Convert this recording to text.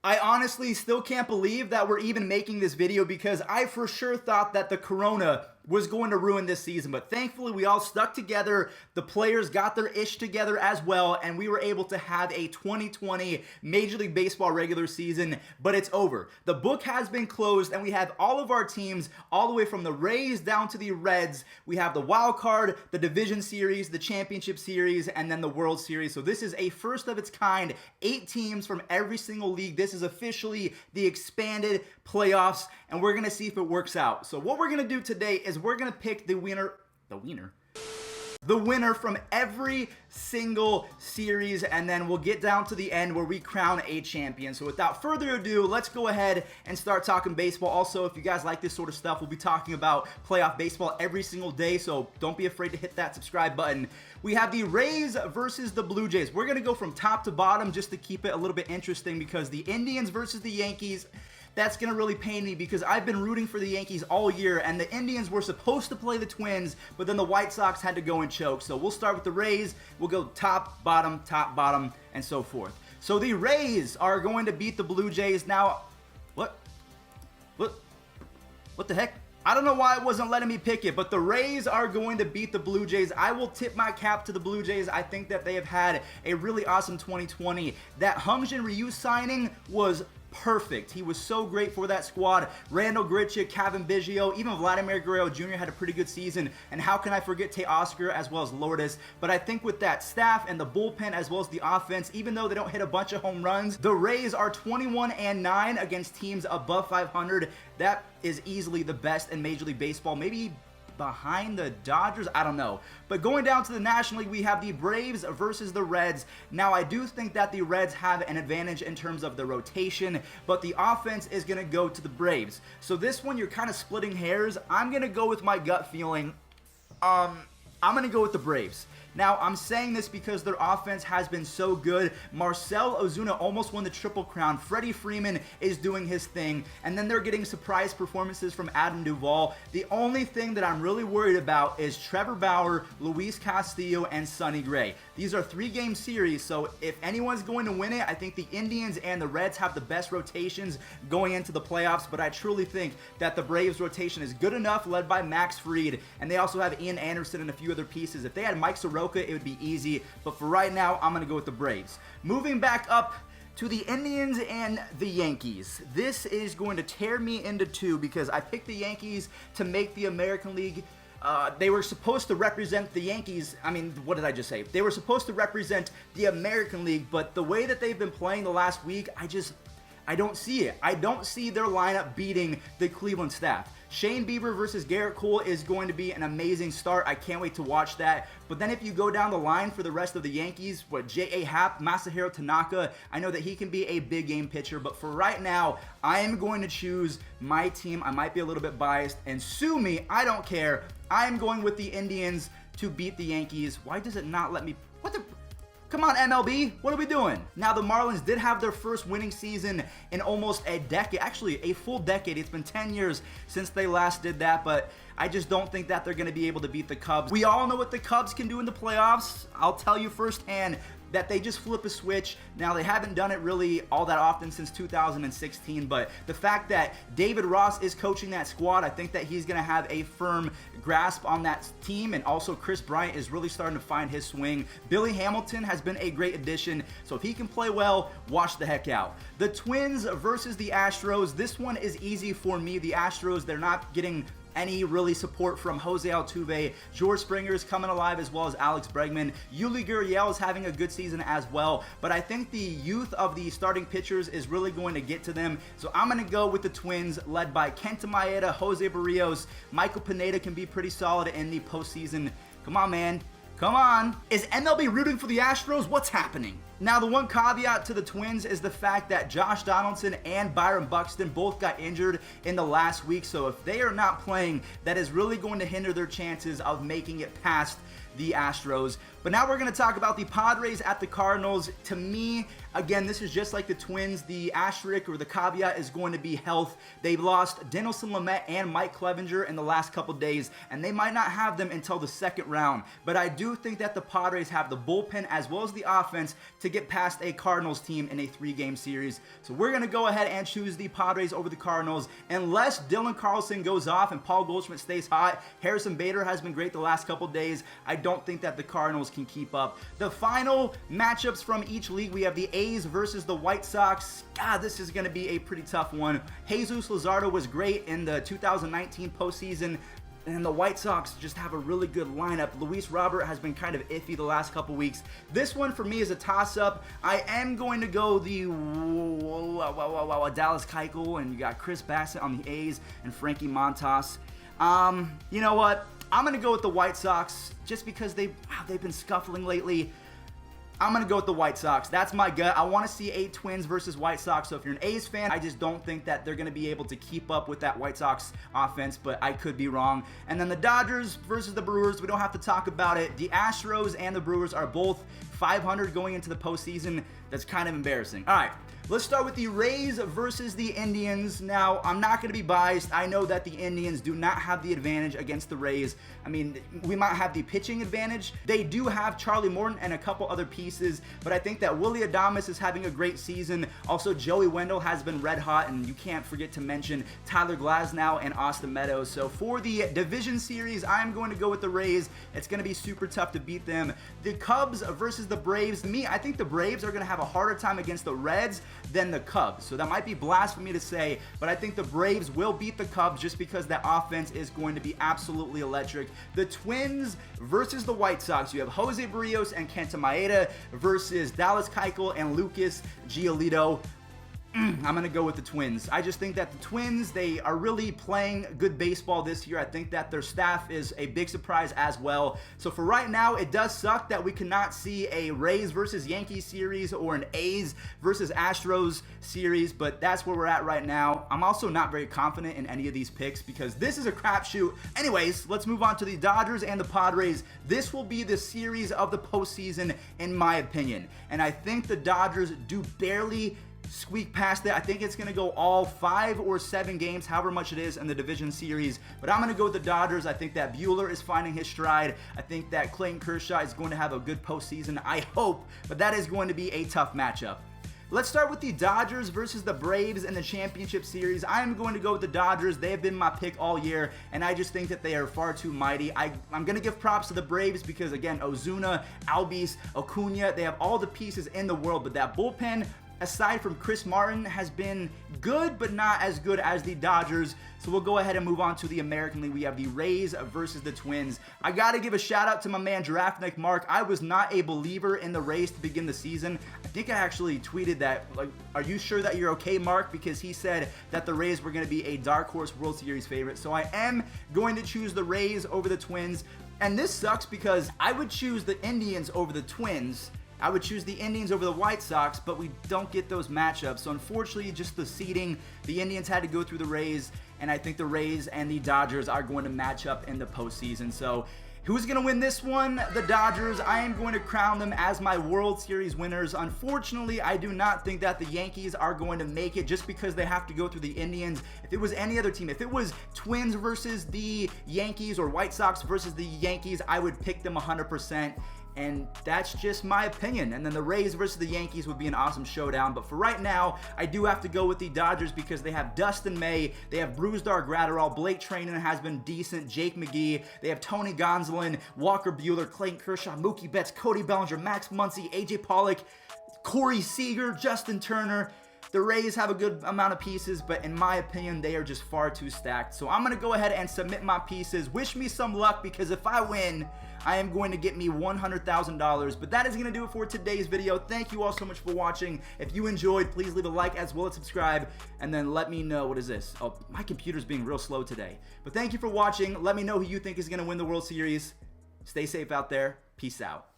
I honestly still can't believe that we're even making this video because I for sure thought that the corona was going to ruin this season, but thankfully we all stuck together. The players got their ish together as well, and we were able to have a 2020 Major League Baseball regular season, but it's over. The book has been closed, and we have all of our teams all the way from the Rays down to the Reds. We have the wild card, the division series, the championship series, and then the World Series. So this is a first of its kind, 8 teams from every single league. This is officially the expanded playoffs, and we're going to see if it works out. So what we're going to do today is we're going to pick the winner from every single series, and then we'll get down to the end where we crown a champion. So without further ado, let's go ahead and start talking baseball. Also, if you guys like this sort of stuff, we'll be talking about playoff baseball every single day, so don't be afraid to hit that subscribe button. We have the Rays versus the Blue Jays. We're going to go from top to bottom just to keep it a little bit interesting because the Indians versus the Yankees, that's going to really pain me because I've been rooting for the Yankees all year, and the Indians were supposed to play the Twins, but then the White Sox had to go and choke. So we'll start with the Rays. We'll go top, bottom, and so forth. So the Rays are going to beat the Blue Jays. Now, what the heck? I don't know why it wasn't letting me pick it, but the Rays are going to beat the Blue Jays. I will tip my cap to the Blue Jays. I think that they have had a really awesome 2020. That Hyun-Jin Ryu signing was perfect. He was so great for that squad. Randall Grichuk, Kevin Biggio, even Vladimir Guerrero Jr. had a pretty good season. And how can I forget Teoscar as well as Lourdes? But I think with that staff and the bullpen as well as the offense, even though they don't hit a bunch of home runs, the Rays are 21-9 against teams above 500. That is easily the best in Major League Baseball. Maybe behind the Dodgers, I don't know. But going down to the National League, we have the Braves versus the Reds. Now, I do think that the Reds have an advantage in terms of the rotation, but the offense is going to go to the Braves. So this one, you're kind of splitting hairs. I'm going to go with my gut feeling. I'm going to go with the Braves. Now, I'm saying this because their offense has been so good. Marcell Ozuna almost won the Triple Crown. Freddie Freeman is doing his thing. And then they're getting surprise performances from Adam Duvall. The only thing that I'm really worried about is Trevor Bauer, Luis Castillo, and Sonny Gray. These are 3-game series, so if anyone's going to win it, I think the Indians and the Reds have the best rotations going into the playoffs, but I truly think that the Braves rotation is good enough, led by Max Fried, and they also have Ian Anderson and a few other pieces. If they had Mike Soroka, it would be easy, but for right now, I'm going to go with the Braves. Moving back up to the Indians and the Yankees. This is going to tear me into two because I picked the Yankees to make the American League. They were supposed to represent the Yankees. I mean, what did I just say? They were supposed to represent the American League, but the way that they've been playing the last week, I don't see it. I don't see their lineup beating the Cleveland staff. Shane Bieber versus Garrett Cole is going to be an amazing start. I can't wait to watch that. But then if you go down the line for the rest of the Yankees, J.A. Happ, Masahiro Tanaka, I know that he can be a big game pitcher. But for right now, I am going to choose my team. I might be a little bit biased, and sue me, I don't care. I am going with the Indians to beat the Yankees. Why does it not let me... Come on, MLB, what are we doing? Now, the Marlins did have their first winning season in almost a decade, actually a full decade. It's been 10 years since they last did that, but I just don't think that they're going to be able to beat the Cubs. We all know what the Cubs can do in the playoffs. I'll tell you firsthand that they just flip a switch. Now, they haven't done it really all that often since 2016, but the fact that David Ross is coaching that squad, I think that he's going to have a firm grasp on that team, and also Chris Bryant is really starting to find his swing. Billy Hamilton has been a great addition, so if he can play well, watch the heck out. The Twins versus the Astros. This one is easy for me. The Astros, they're not getting any really support from Jose Altuve. George Springer is coming alive, as well as Alex Bregman. Yuli Gurriel is having a good season as well, but I think the youth of the starting pitchers is really going to get to them. So I'm going to go with the Twins, led by Kenta Maeda, Jose Barrios. Michael Pineda can be pretty solid in the postseason. Come on, man. Come on. Is MLB rooting for the Astros? What's happening? Now, the one caveat to the Twins is the fact that Josh Donaldson and Byron Buxton both got injured in the last week. So if they are not playing, that is really going to hinder their chances of making it past the Astros. But now we're going to talk about the Padres at the Cardinals. To me, again, this is just like the Twins. The asterisk or the caveat is going to be health. They've lost Dinelson Lamet and Mike Clevenger in the last couple days, and they might not have them until the second round. But I do think that the Padres have the bullpen as well as the offense to get past a Cardinals team in a 3-game series. So we're going to go ahead and choose the Padres over the Cardinals unless Dylan Carlson goes off and Paul Goldschmidt stays hot. Harrison Bader has been great the last couple days. I don't think that the Cardinals can keep up. The final matchups from each league, we have the A's versus the White Sox. God, this is going to be a pretty tough one. Jesus Luzardo was great in the 2019 postseason, and the White Sox just have a really good lineup. Luis Robert has been kind of iffy the last couple weeks. This one for me is a toss-up. I am going to go the Dallas Keuchel, and you got Chris Bassett on the A's and Frankie Montas. You know what? I'm going to go with the White Sox just because they've been scuffling lately. I'm going to go with the White Sox. That's my gut. I want to see a Twins versus White Sox. So if you're an A's fan, I just don't think that they're going to be able to keep up with that White Sox offense, but I could be wrong. And then the Dodgers versus the Brewers, we don't have to talk about it. The Astros and the Brewers are both 500 going into the postseason. That's kind of embarrassing. All right. Let's start with the Rays versus the Indians. Now, I'm not going to be biased. I know that the Indians do not have the advantage against the Rays. I mean, we might have the pitching advantage. They do have Charlie Morton and a couple other pieces, but I think that Willy Adames is having a great season. Also, Joey Wendell has been red hot, and you can't forget to mention Tyler Glasnow and Austin Meadows. So for the division series, I'm going to go with the Rays. It's going to be super tough to beat them. The Cubs versus the Braves. I think the Braves are going to have a harder time against the Reds than the Cubs. So that might be blasphemy to say, but I think the Braves will beat the Cubs just because that offense is going to be absolutely electric. The Twins versus the White Sox. You have Jose Barrios and Kenta Maeda versus Dallas Keuchel and Lucas Giolito. I'm going to go with the Twins. I just think that the Twins, they are really playing good baseball this year. I think that their staff is a big surprise as well. So for right now, it does suck that we cannot see a Rays versus Yankees series or an A's versus Astros series, but that's where we're at right now. I'm also not very confident in any of these picks because this is a crapshoot. Anyways, let's move on to the Dodgers and the Padres. This will be the series of the postseason, in my opinion. And I think the Dodgers do barely squeak past it. I think it's going to go all 5 or 7 games, however much it is in the division series. But I'm going to go with the Dodgers. I think that Buehler is finding his stride. I think that Clayton Kershaw is going to have a good postseason. I hope, but that is going to be a tough matchup. Let's start with the Dodgers versus the Braves in the championship series. I'm going to go with the Dodgers. They have been my pick all year, and I just think that they are far too mighty. I'm going to give props to the Braves because, again, Ozuna, Albies, Acuna, they have all the pieces in the world, but that bullpen, aside from Chris Martin, has been good, but not as good as the Dodgers. So we'll go ahead and move on to the American League. We have the Rays versus the Twins. I got to give a shout out to my man Draftnik Mark. I was not a believer in the Rays to begin the season. I think I actually tweeted that, like, are you sure that you're okay, Mark? Because he said that the Rays were going to be a dark horse World Series favorite. So I am going to choose the Rays over the Twins. And this sucks because I would choose the Indians over the Twins. I would choose the Indians over the White Sox, but we don't get those matchups. So unfortunately, just the seeding, the Indians had to go through the Rays, and I think the Rays and the Dodgers are going to match up in the postseason. So who's going to win this one? The Dodgers. I am going to crown them as my World Series winners. Unfortunately, I do not think that the Yankees are going to make it just because they have to go through the Indians. If it was any other team, if it was Twins versus the Yankees or White Sox versus the Yankees, I would pick them 100%. And that's just my opinion. And then the Rays versus the Yankees would be an awesome showdown. But for right now, I do have to go with the Dodgers because they have Dustin May, they have Brusdar Graterol, Blake Trinan has been decent, Jake McGee, they have Tony Gonsolin, Walker Buehler, Clayton Kershaw, Mookie Betts, Cody Bellinger, Max Muncy, AJ Pollock, Corey Seager, Justin Turner. The Rays have a good amount of pieces, but in my opinion, they are just far too stacked. So I'm going to go ahead and submit my pieces. Wish me some luck because if I win, I am going to get me $100,000. But that is going to do it for today's video. Thank you all so much for watching. If you enjoyed, please leave a like as well as subscribe. And then let me know, what is this? Oh, my computer's being real slow today. But thank you for watching. Let me know who you think is going to win the World Series. Stay safe out there. Peace out.